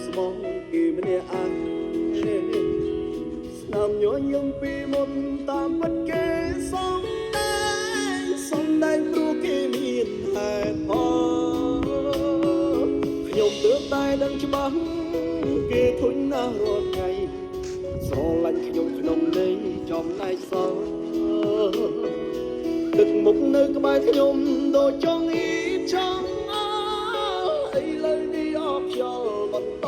ស្មងគេម្នាក់អញស្នាមញញឹមពីមុនតាមពិតគេសំដែងព្រោះគេមានហេតុផលខ្ញុំទើបតែដឹងច្បាស់គេធុញណាស់រាល់ថ្ងៃស្រឡាញ់ខ្ញុំក្នុងន័យចំណែកសល់ទឹកមុខនៅក្បែរខ្ញុំដូចចង់អ៊ីចង់ឥឡូវនេះអបខ្យល់បន្ត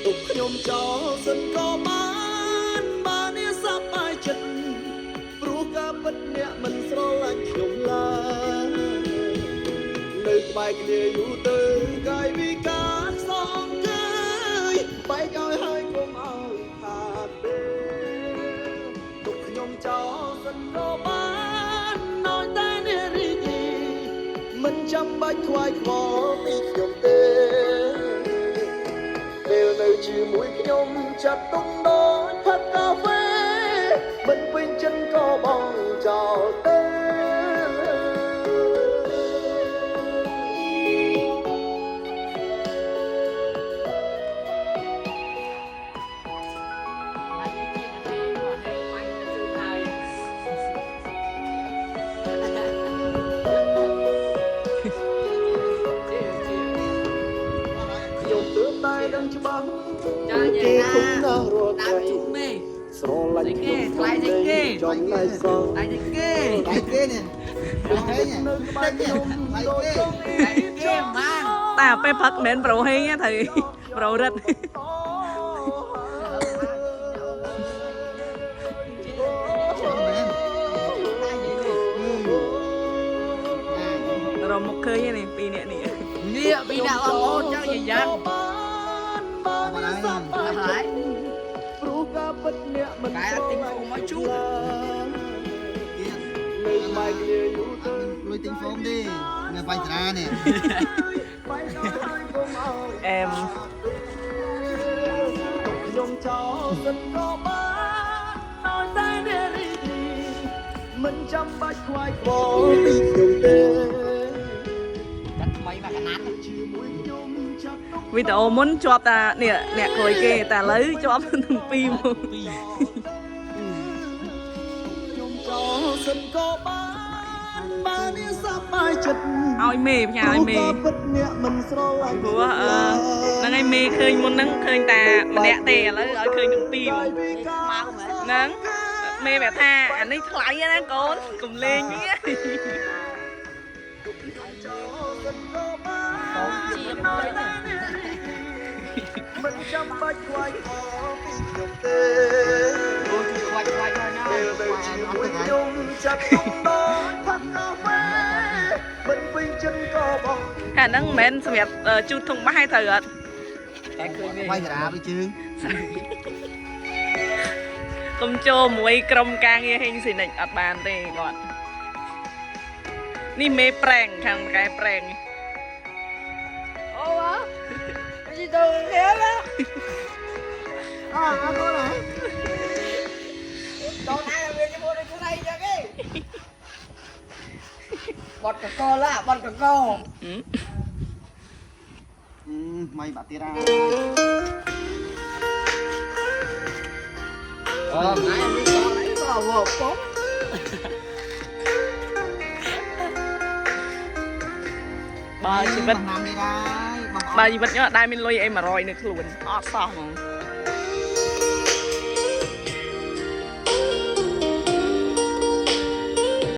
ទុកខ្ញុំចោលសិនក៏បាននេះសប្បាយចិត្តព្រោះការពិតអ្នកមិនស្រឡាញ់ខ្ញុំឡើយនៅក្បែរគ្នាយូរទៅកាយវិការសងកើយបែកឲ្យហើយកុំឲ្យខាតពេលទុកខ្ញុំចោលសិនក៏បានឲ្យតែអ្នករីករាយមិនចាំបាច់ខ្វាយខ្វល់ពីខ្ញុំទេពេលនៅជាមួយខ្ញុំចាត់ទុកដូចផឹកកាហ្វេមិនពេញចិត្តក៏បងចោលទេច្បាស់គេគុំណាស់រាល់ថ្ងៃស្រឡាញ់ខ្ញុំថ្លៃតែគេចំណែកសល់តែគេនេះនៅក្បែរខ្ញុំដូចចង់អ៊ីគេបានតែពេលផឹកមិនប្រូហេងទៅប្រូរឹតរមុខឃើញនេះពីរនាក់នេះពីរនាក់បងប្អូនចឹងនិយាយហើយព្រោះការពិតអ្នកមិនតែទិញហ្វូមមកជូននៅក្បែរគ្នាយូរទៅលុយទិញហ្វូមទេនៅបាញ់តារានេះអែមខ្ញុំចោលសិនក៏បានឲ្យតែអ្នករីករាយមិនចាំបាច់ខ្វាយខ្វល់ពីខ្ញុំទេចាត់ថ្មីមកកណាត់ជាមួយខ្ញុំចាប់ទុកវីដេអូមុនជាប់តានេះអ្នកក្រោយគេតែឥឡូវជាប់ទាំងពីរមកខ្ញុំចោលសិនក៏បាននេះសប្បាយចិត្តឲ្យមេផ្ញើឲ្យមេពិតអ្នកមិនស្រឡាញ់ព្រោះហ្នឹងឯងមេឃើញមុនហ្នឹងឃើញតែម្នាក់ទេឥឡូវឲ្យឃើញទាំងពីរមកហ្នឹងមេប្រាប់ថាអានេះថ្លៃណាកូនកុំលេងវាមិនចាំបាច់ខ្វាយខ្វល់ពីខ្ញុំទេអូយខ្វាច់ហើយណាពេលទៅជាមួយខ្ញុំចាត់ទុកដូចផឹកកាហ្វេមិនពេញចិត្តក៏បងអាហ្នឹងមិនមែនសម្រាប់ជូតធុងបាសឲ្យត្រូវអត់តែឃើញវាបាញ់តារាទៅជើងកុំចូលមួយក្រុមការងារហេងស៊ីនិចអត់បានទេគាត់នេះមេប្រេងខាងកែប្រេងអូវ៉ាជីទៅគេឡាអត់អត់ណាដល់ណាវាជាមួយនឹងខ្លួនឯងចឹងឯងបត់កកឡាបត់កកម៉ៃបាក់ទីរ៉ាអូណៃនេះដល់អីក៏វ៉ប៉ុងបើជីវិតណាំនេះដែរបើជីវិតខ្ញុំអត់ដែលមានលុយអី100នៅខ្លួនអត់សោះហ្មង